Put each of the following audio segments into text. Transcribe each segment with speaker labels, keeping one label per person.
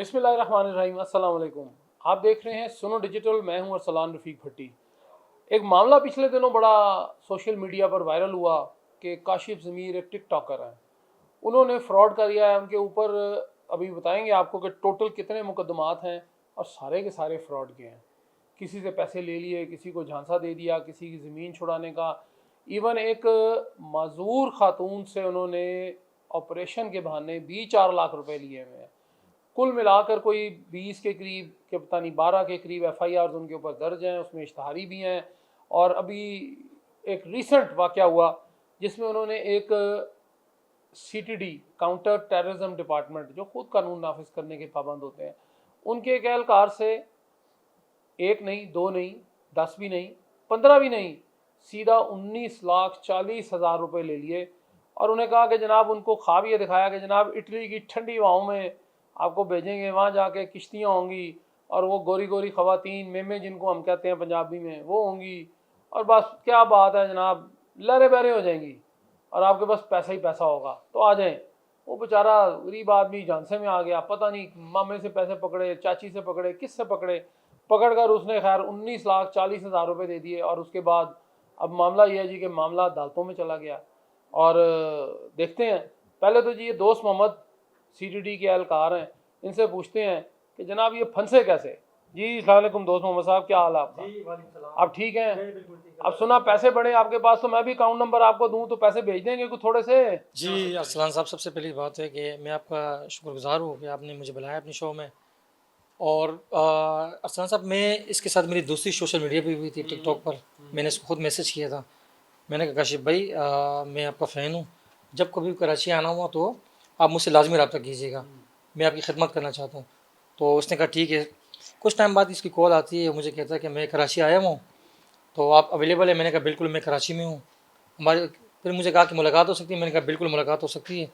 Speaker 1: बिस्मिल्लाहिर्रहमानिर्रहीम, अस्सलाम वालेकुम। आप देख रहे हैं सुनो डिजिटल। मैं हूं अरसलान रफ़ीक भट्टी। एक मामला पिछले दिनों बड़ा सोशल मीडिया पर वायरल हुआ कि काशिफ ज़मीर एक टिकटॉकर हैं, उन्होंने फ्रॉड कर दिया है उनके ऊपर। अभी बताएंगे आपको कि टोटल कितने मुकदमात हैं और सारे के सारे फ्रॉड के हैं। किसी से पैसे ले लिए, किसी को झांसा दे दिया, किसी की ज़मीन छुड़ाने का। इवन एक माजूर खातून से उन्होंने ऑपरेशन के बहाने भी 4 लाख रुपए लिए हुए हैं। कुल मिलाकर कोई 20 के करीब के पता नहीं 12 के करीब FIR उनके ऊपर दर्ज हैं, उसमें इश्तहारी भी हैं। और अभी एक रिसेंट वाक़या हुआ जिसमें उन्होंने एक CTD काउंटर टेररिज्म डिपार्टमेंट, जो खुद कानून नाफिज करने के पाबंद होते हैं, उनके एक एहलकार से एक नहीं, दो नहीं, 10 भी नहीं, 15 भी नहीं, सीधा 19,40,000 रुपये ले लिए। और उन्हें कहा कि जनाब, उनको ख्वाब ये दिखाया कि जनाब इटली की ठंडी हवाओं में आपको भेजेंगे, वहाँ जाके किश्तियाँ होंगी और वो गोरी गोरी ख़वातीन, मेमे जिनको हम कहते हैं पंजाबी में, वो होंगी। और बस क्या बात है जनाब, लहरे बहरे हो जाएंगी और आपके पास पैसा ही पैसा होगा, तो आ जाएं। वो बेचारा गरीब आदमी झांसे में आ गया, पता नहीं मामे से पैसे पकड़े, चाची से पकड़े, किस से पकड़े, पकड़ कर उसने खैर 19,40,000 रुपये दे दिए। और उसके बाद अब मामला ये है जी कि मामला अदालतों में चला गया। और देखते हैं, पहले तो जी ये दोस्त मोहम्मद CTD के एहलकार हैं, इनसे पूछते हैं कि जनाब ये फंसे कैसे। जी अस्सलाम वालेकुम दोस्त मोहम्मद साहब, क्या हाल है आपका?
Speaker 2: जी वालेकुम सलाम।
Speaker 1: आप ठीक हैं?
Speaker 2: बिल्कुल ठीक है।
Speaker 1: अब सुना पैसे पड़े आपके पास, तो मैं भी अकाउंट नंबर आपको दूं तो पैसे भेज देंगे कुछ थोड़े से?
Speaker 2: जी अरसलान साहब, सबसे पहली बात है कि मैं आपका शुक्रगुजार हूँ कि आपने मुझे बुलाया अपनी शो में। और अरसलान साहब, मैं इसके साथ मेरी दोस्ती सोशल मीडिया पे हुई थी, टिकटॉक पर। मैंने इसको खुद मैसेज किया था। मैंने कहा काशिफ भाई, मैं आपका फ़ैन हूँ, जब कभी कराची आना हुआ तो आप मुझसे लाजमी रब्ता कीजिएगा, मैं आपकी खिदमत करना चाहता हूँ। तो उसने कहा ठीक है। कुछ टाइम बाद इसकी कॉल आती है, मुझे कहता है कि मैं कराची आया हूँ, तो आप अवेलेबल है? मैंने कहा बिल्कुल, मैं कराची में हूँ। हमारे फिर मुझे कहा कि मुलाकात हो सकती है? मैंने कहा बिल्कुल मुलाकात हो सकती है।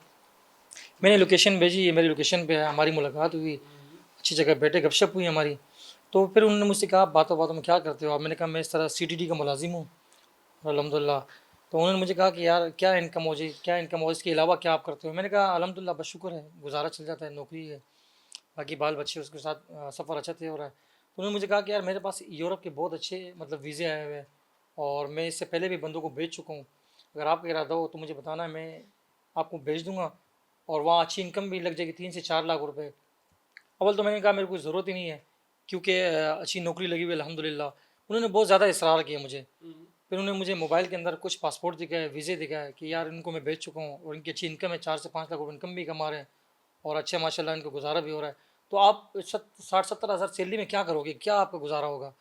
Speaker 2: मैंने लोकेशन भेजी, ये मेरी लोकेशन पे है, हमारी मुलाकात हुई, अच्छी जगह बैठे गपशप हुई हमारी। तो फिर उन्होंने मुझसे कहा बातों बातों में क्या करते हो आप? मैंने कहा मैं इस तरह CTD का मुलाजिम हूँ अल्हम्दुलिल्लाह। तो उन्होंने मुझे कहा कि यार क्या इनकम हो जी, क्या इनकम हो, इसके अलावा क्या आप करते हो? मैंने कहा अल्हम्दुलिल्लाह, बस शुक्र है, गुजारा चल जाता है, नौकरी है, बाकी बाल बच्चे, उसके साथ सफ़र अच्छा तय हो रहा है। तो उन्होंने मुझे कहा कि यार मेरे पास यूरोप के बहुत अच्छे मतलब वीज़े आए हुए हैं और मैं इससे पहले भी बंदों को भेज चुका हूँ। अगर आपका इरादा हो तो मुझे बताना, मैं आपको भेज दूँगा और वहाँ अच्छी इनकम भी लग जाएगी, 3 से 4 लाख रुपए। अव्वल तो मैंने कहा मेरे को ज़रूरत ही नहीं है, क्योंकि अच्छी नौकरी लगी हुई है अल्हम्दुलिल्लाह। उन्होंने बहुत ज़्यादा इसरार किया मुझे। फिर उन्होंने मुझे मोबाइल के अंदर कुछ पासपोर्ट दिखाए, वीज़े दिखाए कि यार इनको मैं भेज चुका हूँ और इनकी अच्छी इनकम है, 4 से 5 लाख रुपये इनकम भी कमा रहे हैं और अच्छा माशाल्लाह इनको गुजारा भी हो रहा है। तो आप 60-70 हज़ार सैलरी में क्या करोगे, क्या आपका गुजारा होगा?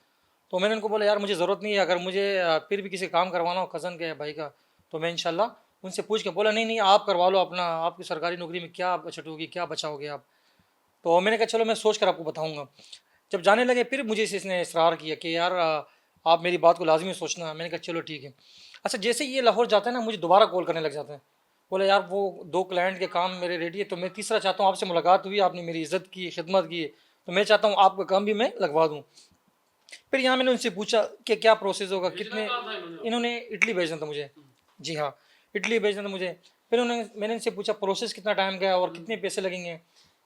Speaker 2: तो मैंने उनको बोला यार मुझे ज़रूरत नहीं है, अगर मुझे फिर भी किसी काम करवाना हो कज़न के या भाई का, तो मैं इंशाल्लाह उनसे पूछ के। बोला नहीं नहीं, आप करवा लो अपना, आपकी सरकारी नौकरी में क्या बचत होगी, क्या बचाओगे आप? तो मैंने कहा चलो मैं सोच कर आपको बताऊँगा। जब जाने लगे फिर मुझे इसने इसरार किया कि यार आप मेरी बात को लाज़मी सोचना। मैंने कहा चलो ठीक है। अच्छा, जैसे ही ये लाहौर जाता है ना, मुझे दोबारा कॉल करने लग जाता है। बोले यार वो 2 क्लाइंट के काम मेरे रेडी है, तो मैं तीसरा चाहता हूँ, आपसे मुलाकात हुई, आपने मेरी इज़्ज़त की, खिदमत की, तो मैं चाहता हूँ आपका काम भी मैं लगवा दूँ। फिर यहाँ मैंने उनसे पूछा कि क्या प्रोसेस होगा, कितने। इन्होंने इटली भेजना था मुझे। जी हाँ, इटली भेजना था मुझे। फिर उन्होंने मैंने इनसे पूछा प्रोसेस कितना टाइम का है और कितने पैसे लगेंगे।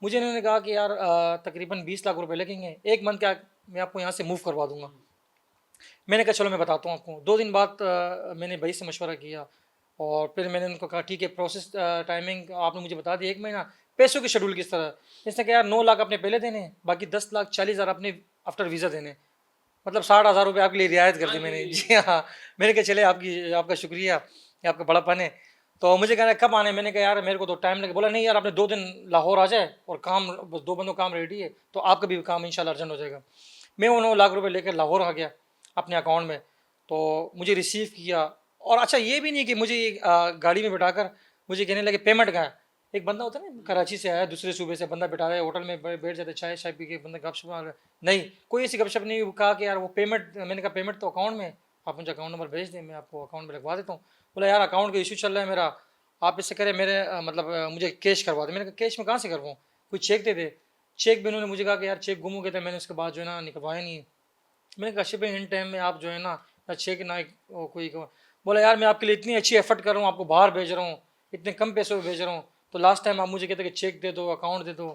Speaker 2: मुझे इन्होंने कहा कि यार तकरीबन 20 लाख रुपए लगेंगे, 1 मंथ का मैं आपको यहाँ से मूव करवा दूंगा। मैंने कहा चलो मैं बताता हूँ आपको। 2 दिन बाद मैंने भाई से मशवरा किया और फिर मैंने उनको कहा ठीक है, प्रोसेस टाइमिंग आपने मुझे बता दी, 1 महीना। पैसों के शेड्यूल किस तरह? इसने कहा यार 9 लाख अपने पहले देने, बाकी 10,40,000 अपने आफ्टर वीज़ा देने, मतलब 60,000 रुपये आपके लिए रियायत कर दी मैंने। जी हाँ। मैंने कहा चले, आपकी आपका शुक्रिया, ये आपका बड़ापन है। तो मुझे कह रहा है कब आने? मैंने कहा यार मेरे को तो टाइम लगे। बोला नहीं यार, आपने 2 दिन लाहौर आ जाए और काम, बस 2 बंदों काम रेडी है, तो आपका भी काम इंशाल्लाह अर्जेंट हो जाएगा। मैं वो 9 लाख रुपए लेकर लाहौर आ गया अपने अकाउंट में। तो मुझे रिसीव किया। और अच्छा ये भी नहीं कि मुझे गाड़ी में बिठाकर मुझे कहने लगे पेमेंट का है। एक बंदा होता है ना, कराची से आया, दूसरे सूबे से, बंदा बिठा रहा है होटल में, बैठ जाते, चाय चाय पी के बंदा गपशप मार रहा है। नहीं, कोई ऐसी गपशप नहीं। वो कहा कि यार वो पेमेंट, मैंने कहा पेमेंट तो अकाउंट में है, आप मुझे अकाउंट नंबर भेज दें, मैं आपको अकाउंट में लगवा देता हूँ। बोला यार अकाउंट का इशू चल रहा है मेरा, आप इससे करें मेरे मतलब मुझे कैश करवा दे। मैंने कहा कैश में कहाँ से करवाऊँ, कोई चेक दे दे। चेक भी उन्होंने मुझे कहा कि यार चेक गुम हो गए थे, मैंने उसके बाद जो है ना निकलवाया नहीं। मैंने कहा शिप इन टाइम में आप जो है ना चेक ना कोई बोला यार मैं आपके लिए इतनी अच्छी एफर्ट कर रहा हूँ, आपको बाहर भेज रहा हूँ, इतने कम पैसों में भेज रहा हूँ, तो लास्ट टाइम आप मुझे कहते कि चेक दे दो, अकाउंट दे दो।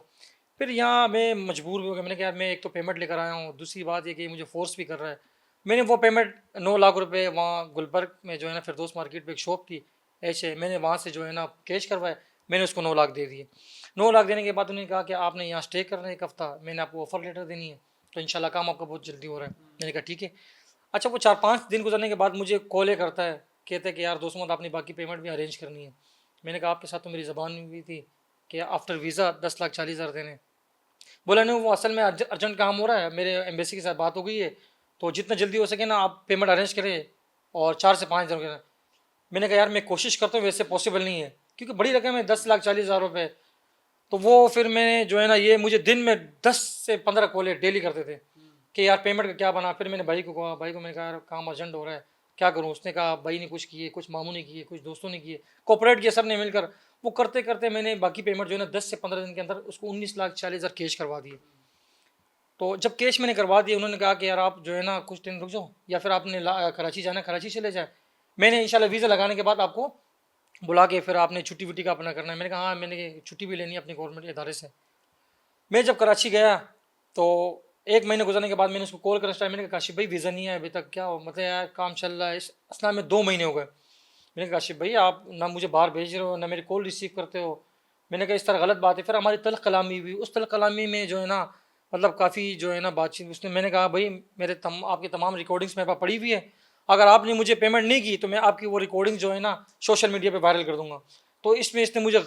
Speaker 2: फिर यहाँ मैं मजबूर भी हो गया, मैंने कहा यार मैं एक तो पेमेंट लेकर आया हूँ, दूसरी बात ये कि मुझे फोर्स भी कर रहा है। मैंने वो पेमेंट 9 लाख रुपए वहाँ गुलबर्ग में जो है ना फिरदौस मार्केट पे एक शॉप थी ऐसे, मैंने वहाँ से जो है ना कैश करवाया, मैंने उसको 9 लाख दे दिए। 9 लाख देने के बाद उन्होंने कहा कि आपने यहाँ स्टे करना है 1 हफ्ता, मैंने आपको ऑफर लेटर देनी है, तो इंशाल्लाह काम आपका बहुत जल्दी हो रहा है। मैंने कहा ठीक है। अच्छा, वो 4-5 दिन गुजरने के बाद मुझे कॉल करता है, कहते हैं कि यार दोस्त मोहम्मद आपने बाकी पेमेंट भी अरेंज करनी है। मैंने कहा आपके साथ तो मेरी ज़बान भी थी कि आफ्टर वीज़ा 10,40,000 देने। बोला नहीं, वो असल में अर्जेंट काम हो रहा है, मेरे एम्बेसी के साथ बात हो गई है, तो जितना जल्दी हो सके ना आप पेमेंट अरेंज करें और 4 से 5 दिन के। मैंने कहा यार मैं कोशिश करता हूँ, वैसे पॉसिबल नहीं है क्योंकि बड़ी रकम है 10,40,000 रुपये। तो वो फिर मैंने जो है ना, ये मुझे दिन में 10 से 15 कॉलें डेली करते थे कि यार पेमेंट का क्या बना। फिर मैंने भाई को कहा, भाई को मैंने कहा यार काम अर्जेंट हो रहा है, क्या करूँ। उसने कहा भाई ने कुछ किए, कुछ मामू ने किए, कुछ दोस्तों ने किए, कोऑपरेट किया सब ने मिलकर। वो करते करते मैंने बाकी पेमेंट जो है ना 10 से 15 दिन के अंदर उसको 19,40,000 कैश करवा दिए। तो जब कैश मैंने करवा दिया, उन्होंने कहा कि यार आप जो है ना कुछ दिन रुक जाओ, या फिर आपने कराची जाना है कराची चले जाए। मैंने इंशाल्लाह वीज़ा लगाने के बाद आपको बुला के फिर आपने छुट्टी वुट्टी का अपना करना है। मैंने कहा हाँ, मैंने छुट्टी भी लेनी है अपने गवर्नमेंट इदारे से। मैं जब कराची गया तो 1 महीने गुजरने के बाद मैंने उसको कॉल कर स्टार्ट, मैंने कहा काशिफ भाई वीज़ा नहीं है अभी तक, क्या हो, मतलब यार काम चल रहा है। इस असला में 2 महीने हो गए। मैंने कहा काशिफ भाई आप ना मुझे बाहर भेज रहे हो ना मेरी कॉल रिसीव करते हो। मैंने कहा इस तरह गलत बात है। फिर हमारी तल्ख कलामी हुई, उस तल्ख कलामी में जो है ना मतलब काफ़ी जो है ना बातचीत उसने, मैंने कहा भाई मेरे आपकी तमाम रिकॉर्डिंग्स मेरे पास पड़ी हुई है, अगर आपने मुझे पेमेंट नहीं की तो मैं आपकी वो रिकॉर्डिंग जो है ना सोशल मीडिया पे वायरल कर दूंगा। तो इसमें इसने मुझे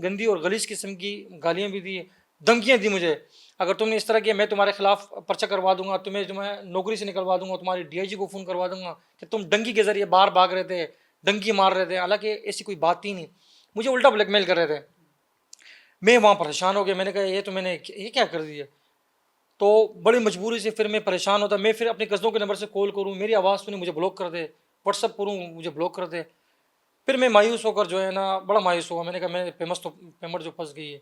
Speaker 2: गंदी और गलीज किस्म की गालियाँ भी दी, धमकियाँ दी मुझे, अगर तुमने इस तरह किया मैं तुम्हारे खिलाफ पर्चा करवा दूंगा, तुम्हें जो मैं नौकरी से निकलवा दूंगा, तुम्हारी डीआईजी को फ़ोन करवा दूंगा कि तुम डंकी के जरिए बाहर भाग रहे थे, डंकी मार रहे थे, हालांकि ऐसी कोई बात ही नहीं, मुझे उल्टा ब्लैकमेल कर रहे थे। मैं वहाँ परेशान हो गया, मैंने कहा ये तो मैंने ये क्या कर दिया। तो बड़ी मजबूरी से फिर मैं परेशान होता, मैं फिर अपने कज़नों के नंबर से कॉल करूँ, मेरी आवाज़ सुनी मुझे ब्लॉक कर दे, व्हाट्सअप करूँ मुझे ब्लॉक कर दे। फिर मैं मायूस होकर जो है ना बड़ा मायूस हुआ, मैंने कहा मैं पेमेंट जो फंस गई है।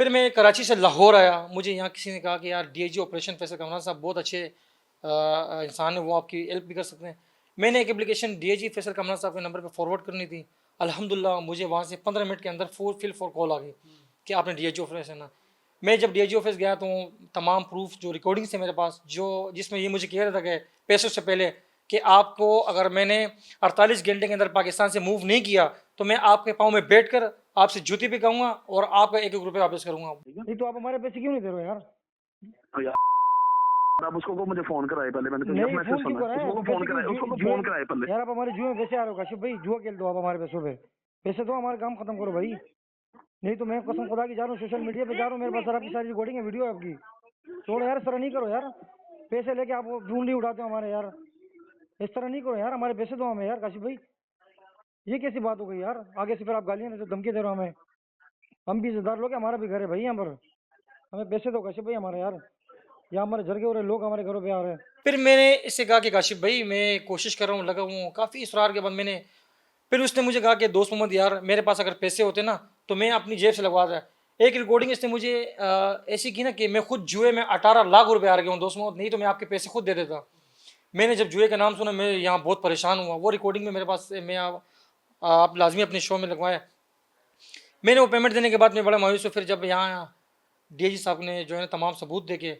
Speaker 2: फिर मैं कराची से लाहौर आया, मुझे यहाँ किसी ने कहा कि यार डीआईजी ऑपरेशन फैसल कमरान साहब बहुत अच्छे इंसान है, वो आपकी हेल्प भी कर सकते हैं। मैंने एक एप्लीकेशन डीआईजी फैसल कमरान साहब के नंबर पर फॉरवर्ड करनी थी। अल्हम्दुलिल्लाह मुझे वहाँ से 15 मिनट के अंदर फिल फॉर कॉल आ गई कि आपने डीआईजी ऑफिस है ना। मैं जब डीआईजी ऑफिस गया तो तमाम प्रूफ जो रिकॉर्डिंग्स है मेरे पास, जो जिसमें ये मुझे कह रहा था कि पैसों से पहले कि आपको अगर मैंने 48 घंटे के अंदर पाकिस्तान से मूव नहीं किया तो मैं आपके पाँव में बैठ कर आपसे जूती भी खाऊंगा और आपका 1-1 रुपये वापस करूंगा। नहीं तो आप हमारे पैसे क्यों नहीं दे रहे हो यार?
Speaker 3: तो यार आप उसको को मुझे फोन कराए पहले, मैंने तो
Speaker 2: नहीं
Speaker 3: मैसेज
Speaker 2: फोन क्यों
Speaker 3: सुना,
Speaker 2: कराए?
Speaker 3: उसको फोन कराए, उसको फोन कराए पहले।
Speaker 2: यार आप हमारे जुए में पैसे आ रहे हो काशिफ भाई, जुआ खेल दो आप हमारे पैसों पे, पैसे दो हमारे काम खत्म करो भाई। नहीं तो मैं कसम खुदा की जा रहा हूँ, सोशल मीडिया पे जा रहा हूँ, मेरे पास सर आपकी सारी रिकॉर्डिंग है, वीडियो है आपकी। छोड़ो यार, इस तरह नहीं करो यार, पैसे लेके आप ढूंढ नहीं उठाते हो हमारे यार, इस तरह नहीं करो यार, हमारे पैसे दो हमें यार काशिफ भाई। ये कैसी बात हो गई यार, आगे से फिर आप गालियां देते हो, धमकी दे रहे हो हमें, हम भी इज्जतदार लोग हैं, हमारा भी घर है भाई यहाँ पर, हमें पैसे दो काशिफ भाई हमारे यार, या हमारे झरके हो रहे लोग हमारे घरों पे आ रहे हैं। फिर मैंने इससे कहा कि काशिफ भाई मैं कोशिश कर रहा हूँ, लगा हूँ, काफ़ी इसरार के बाद मैंने, फिर उसने मुझे कहा कि दोस्त मोहम्मद यार मेरे पास अगर पैसे होते ना तो मैं अपनी जेब से लगवा था। एक रिकॉर्डिंग इसने मुझे ऐसी की ना कि मैं खुद जुए में 18 लाख रुपए हार गया हूँ दोस्त मोहम्मद, नहीं तो मैं आपके पैसे खुद दे देता। मैंने जब जुए का नाम सुना मैं यहाँ बहुत परेशान हुआ, वो रिकॉर्डिंग में मेरे पास मैं आप लाजमी अपने शो में लगवाया। मैंने वो पेमेंट देने के बाद मैं बड़ा मायूस हूँ। फिर जब यहाँ डीआईजी साहब ने जो है ना तमाम सबूत देके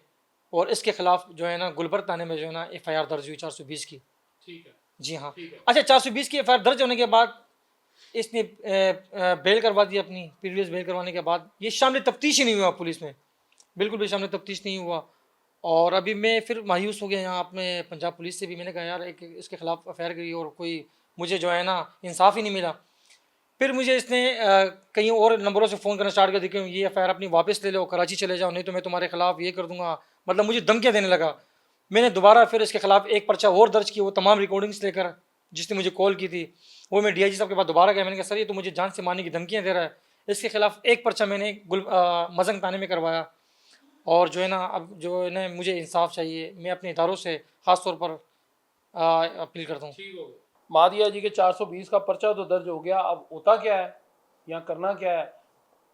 Speaker 2: और इसके खिलाफ जो है ना गुलबर्ग थाने में जो है ना एफआईआर दर्ज हुई 420 की।
Speaker 1: ठीक है।
Speaker 2: जी हाँ।
Speaker 1: ठीक है।
Speaker 2: अच्छा, 420 की एफआईआर दर्ज होने के बाद इसने बेल करवा दी अपनी, प्रीवियस बेल करवाने के बाद ये शामिल तफ्तीश ही नहीं हुआ पुलिस में, बिल्कुल भी शामिल तफ्तीश नहीं हुआ। और अभी मैं फिर मायूस हो गया यहाँ अपने पंजाब पुलिस से भी, मैंने कहा यार एक इसके खिलाफ एफआईआर करी और कोई मुझे जो है ना इंसाफ ही नहीं मिला। फिर मुझे इसने कहीं और नंबरों से फ़ोन करना स्टार्ट कर दिया कि ये एफआईआर अपनी वापस ले लो, कराची चले जाओ, नहीं तो मैं तुम्हारे खिलाफ ये कर दूंगा, मतलब मुझे धमकियाँ देने लगा। मैंने दोबारा फिर इसके खिलाफ एक पर्चा और दर्ज किया, वो तमाम रिकॉर्डिंग्स लेकर जिसने मुझे कॉल की थी, वो मैं डीआईजी साहब के पास दोबारा गया। मैंने कहा सर ये तो मुझे जान से मारने की धमकियाँ दे रहा है। इसके खिलाफ एक पर्चा मैंने मजंग थाने में करवाया। और जो है ना अब जो है ना मुझे इंसाफ चाहिए, मैं अपने इदारों से ख़ास तौर पर अपील करता हूँ।
Speaker 1: ठीक हो गया। मादिया जी के 420 का पर्चा तो दर्ज हो गया, अब होता क्या है, यहाँ करना क्या है।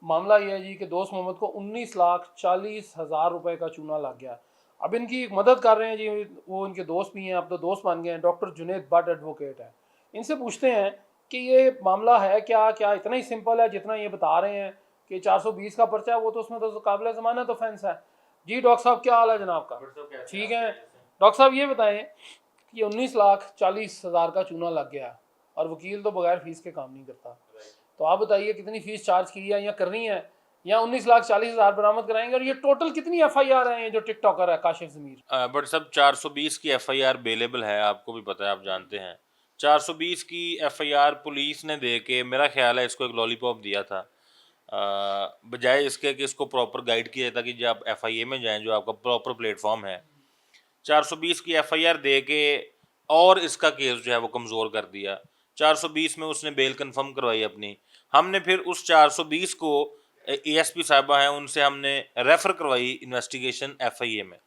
Speaker 1: मामला यह है जी कि दोस्त मोहम्मद को 19,40,000 रुपए का चूना लग गया। अब इनकी मदद कर रहे हैं जी, वो इनके दोस्त भी हैं, अब तो दोस्त बन गए हैं, डॉक्टर जुनेद भट्ट एडवोकेट है। इनसे पूछते हैं कि ये मामला है क्या, क्या इतना ही सिंपल है जितना ये बता रहे हैं, कि 420 का पर्चा है, वो तो उसमें तो काबिल ज़मानत ऑफेंस है। जी डॉक्टर साहब, क्या हाल है जनाब का? ठीक है डॉक्टर साहब, ये बताएं कि 19,40,000 का चूना लग गया और वकील तो बगैर फीस के काम नहीं करता, तो आप बताइए कितनी फीस चार्ज की है या करनी है, या 19,40,000 बरामद कराएंगे? और ये टोटल कितनी FIR है ये जो टिकटॉकर है काशिफ ज़मीर?
Speaker 4: बट सब 420 की FIR अवेलेबल है, आपको भी पता है, आप जानते हैं। 420 की FIR पुलिस ने दे के मेरा ख्याल है इसको एक लॉलीपॉप दिया था, बजाय इसके कि इसको प्रॉपर गाइड किया जाता कि जब आप FIA में जाएं जो आपका प्रॉपर प्लेटफॉर्म है। 420 की FIR दे के और इसका केस जो है वो कमज़ोर कर दिया। 420 में उसने बेल कंफर्म करवाई अपनी, हमने फिर उस 420 को ASP साहबा हैं उनसे हमने रेफ़र करवाई इन्वेस्टिगेशन FIA में।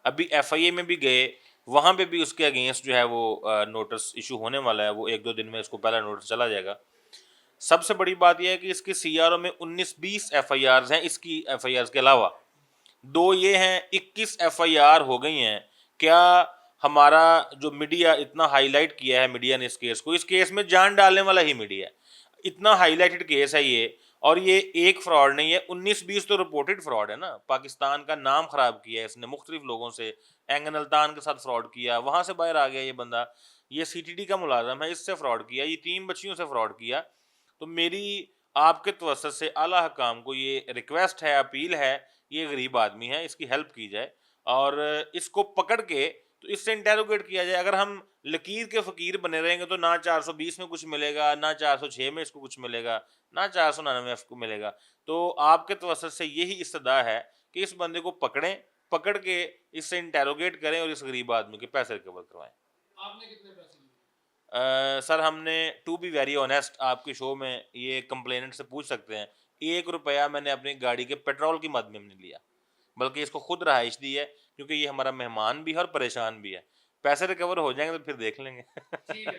Speaker 4: अभी FIA में भी गए, वहाँ पे भी उसके अगेंस्ट जो है वो नोटिस इशू होने वाला है, वो 1-2 दिन में इसको पहला नोटिस चला जाएगा। सबसे बड़ी बात यह है कि इसकी CRO में 19-20 FIRs हैं, इसकी FIRs के अलावा 2 ये हैं, 21 FIR हो गई हैं। क्या हमारा जो मीडिया इतना हाईलाइट किया है, मीडिया ने इस केस को, इस केस में जान डालने वाला ही मीडिया है। इतना हाईलाइटेड केस है ये, और ये एक फ्रॉड नहीं है, 19-20 तो रिपोर्टेड फ्रॉड है ना। पाकिस्तान का नाम खराब किया है इसने मुख्तलिफ लोगों से, एंगन अल्तान के साथ फ्रॉड किया, वहाँ से बाहर आ गया ये बंदा, ये CTD का मुलाजम है, इससे फ्रॉड किया, ये 3 बच्चियों से फ्रॉड किया। तो मेरी आपके तवज्जुह से आला हकाम को ये रिक्वेस्ट है, अपील है, ये गरीब आदमी है, इसकी हेल्प की जाए और इसको पकड़ के तो इससे इंटेरोगेट किया जाए। अगर हम लकीर के फ़कीर बने रहेंगे तो ना 420 में कुछ मिलेगा, ना 406 में इसको कुछ मिलेगा, ना 499 को मिलेगा। तो आपके तवज्जुह से यही इस्तदा है कि इस बंदे को पकड़ें, पकड़ के इससे इंटेरोगेट करें और इस गरीब आदमी के पैसे रिकवर करवाएं।
Speaker 1: आपने कितने पैसे लिए?
Speaker 4: सर हमने, टू बी वेरी ऑनेस्ट, आपके शो में ये कंप्लेनेंट से पूछ सकते हैं, 1 रुपया मैंने अपनी गाड़ी के पेट्रोल की मद में नहीं लिया, बल्कि इसको खुद रहाइश दी है, क्योंकि ये हमारा मेहमान भी है और परेशान भी है। पैसे रिकवर हो जाएंगे तो फिर देख लेंगे।
Speaker 1: ठीक है।